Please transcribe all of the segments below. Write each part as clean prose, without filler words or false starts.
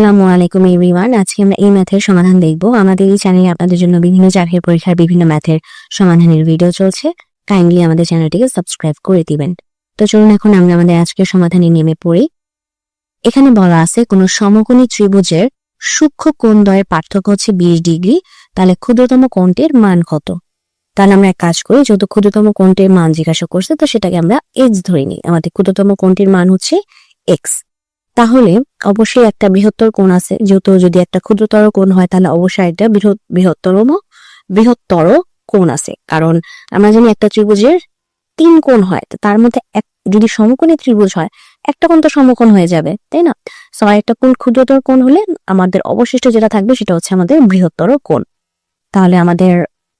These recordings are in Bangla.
আসসালামু আলাইকুম এভরিওয়ান। আজকে আমরা এই ম্যাথের সমাধান দেখব। আমাদের এই চ্যানেলে আপনাদের জন্য বিভিন্ন চাকরির পরীক্ষার বিভিন্ন ম্যাথের সমাধানের ভিডিও চলছে। কাইন্ডলি আমাদের চ্যানেলটিকে সাবস্ক্রাইব করে দিবেন। তো চলুন এখন আমরা আমাদের আজকের সমাধানে নেমে পড়ি। এখানে বলা আছে কোনো সমকোণী ত্রিভুজের সূক্ষ্ম কোণদ্বয়ের পার্থক্য হচ্ছে 20 ডিগ্রি, তাহলে ক্ষুদ্রতম কোণটির মান কত? তাহলে আমরা এক কাজ করি, যেহেতু ক্ষুদ্রতম কোণটির মান জিজ্ঞাসা করছে তো সেটাকে আমরা এক্স ধরে নিই। আমাদের ক্ষুদ্রতম কোণটির মান হচ্ছে এক্স। তাহলে অবশ্যই একটা বৃহত্তর কোণ আছে, যেহেতু যদি একটা ক্ষুদ্রতর কোণ হয় তাহলে অবশ্যই একটা বৃহত্তর কোণ আছে। কারণ আমরা জানি একটা ত্রিভুজের 3 কোণ হয়, তার মধ্যে যদি সমকোণী ত্রিভুজ হয় একটা কোণ তো সমকোণ হয়ে যাবে, তাই না? সো একটা কোণ ক্ষুদ্রতর কোণ হলে আমাদের অবশিষ্ট যেটা থাকবে সেটা হচ্ছে আমাদের বৃহত্তর কোণ। তাহলে আমাদের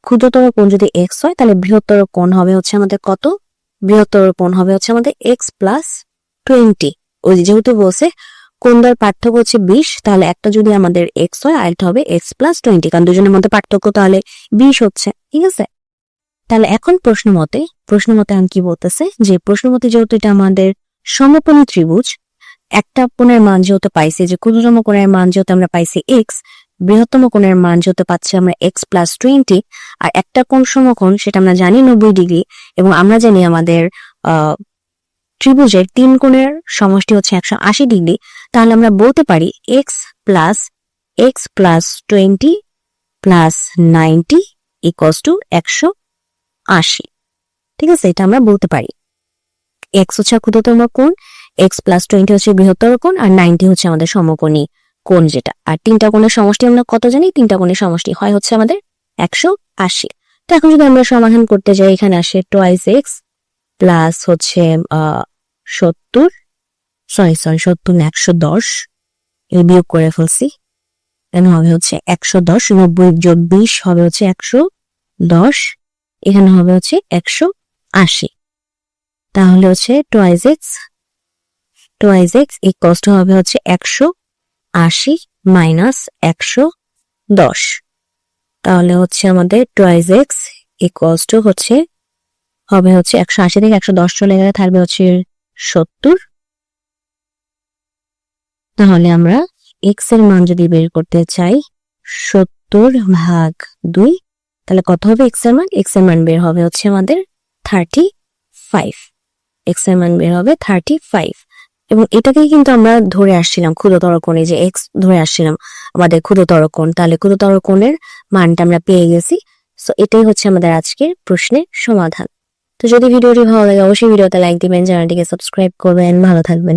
ক্ষুদ্রতর কোণ যদি এক্স হয় তাহলে বৃহত্তর কোণ হবে হচ্ছে আমাদের কত? বৃহত্তর কোণ হবে হচ্ছে আমাদের এক্স প্লাস 20। ওই যেহেতু বলছে কোণদ্বয়ের পার্থক্য হচ্ছে 20, তাহলে একটা যদি আমাদের এক্স হয় আরেকটা হবে এক্স প্লাস 20, কারণ দুজনের মধ্যে পার্থক্য তাহলে 20 হচ্ছে। ঠিক আছে, তাহলে এখন প্রশ্ন মতে আমি কি বলতেছে যে প্রশ্ন মতে যেহেতু এটা আমাদের সমকোণী ত্রিভুজ, একটা কোণের মান যেহেতু পাইছি, যে ক্ষুদ্রতম কোণের মান যেহেতু আমরা পাইছি এক্স, বৃহত্তম কোণের মান যেহেতু পাচ্ছি আমরা এক্স প্লাস 20, আর একটা কোণ সমকোণ সেটা আমরা জানি 90 ডিগ্রি, এবং আমরা জানি আমাদের ত্রিভুজের 3 কোণের সমষ্টি হচ্ছে 180 ডিগ্রি। তাহলে আমরা বলতে পারি x plus 20 plus 90 equals to 180। ঠিক আছে, এটা আমরা বলতে পারি। এক্স হচ্ছে ক্ষুদ্রতম কোণ, এক্স প্লাস 20 হচ্ছে বৃহত্তর কোণ, আর 90 হচ্ছে আমাদের সমকোণী কোণ যেটা। আর 3টা কোণের সমষ্টি আমরা কত জানি? 3টা কোণের সমষ্টি হয় হচ্ছে আমাদের 180। তো এখন যদি আমরা সমাধান করতে যাই, এখানে আসে টুয়াইস এক্স প্লাস হচ্ছে 110 এই বিয়োগ করে ফেলছি, এখানে হবে হচ্ছে 110, 90 যোগ 20 হবে হচ্ছে 110, এখানে হবে হচ্ছে 180। তাহলে হচ্ছে টুয়াইস এক্স ইকুয়ালস টু হবে হচ্ছে 180 মাইনাস 110। তাহলে হচ্ছে আমাদের টুয়াইস এক্স ইকুয়ালস টু হবে হচ্ছে 180 থেকে 110 চলে গেলে থাকবে হচ্ছে 70। তাহলে আমরা এক্স এর মান যদি বের করতে চাই 70/2, তাহলে কত হবে এক্স এর মান? এক্স এর মান বের হবে হচ্ছে আমাদের 35। এক্স এর মান বের হবে 35, এবং এটাকেই কিন্তু আমরা ধরে আসছিলাম ক্ষুদ্রতর কোণে, যে এক্স ধরে আসছিলাম আমাদের ক্ষুদ্রতর কোণ। তাহলে ক্ষুদ্রতর কোণের মানটা আমরা পেয়ে গেছি। সো এটাই হচ্ছে আমাদের আজকের প্রশ্নের সমাধান। তো যদি ভিডিওটি ভালো লাগে অবশ্যই ভিডিওতে লাইক দিবেন, চ্যানেলটিকে সাবস্ক্রাইব করবেন। ভালো থাকবেন।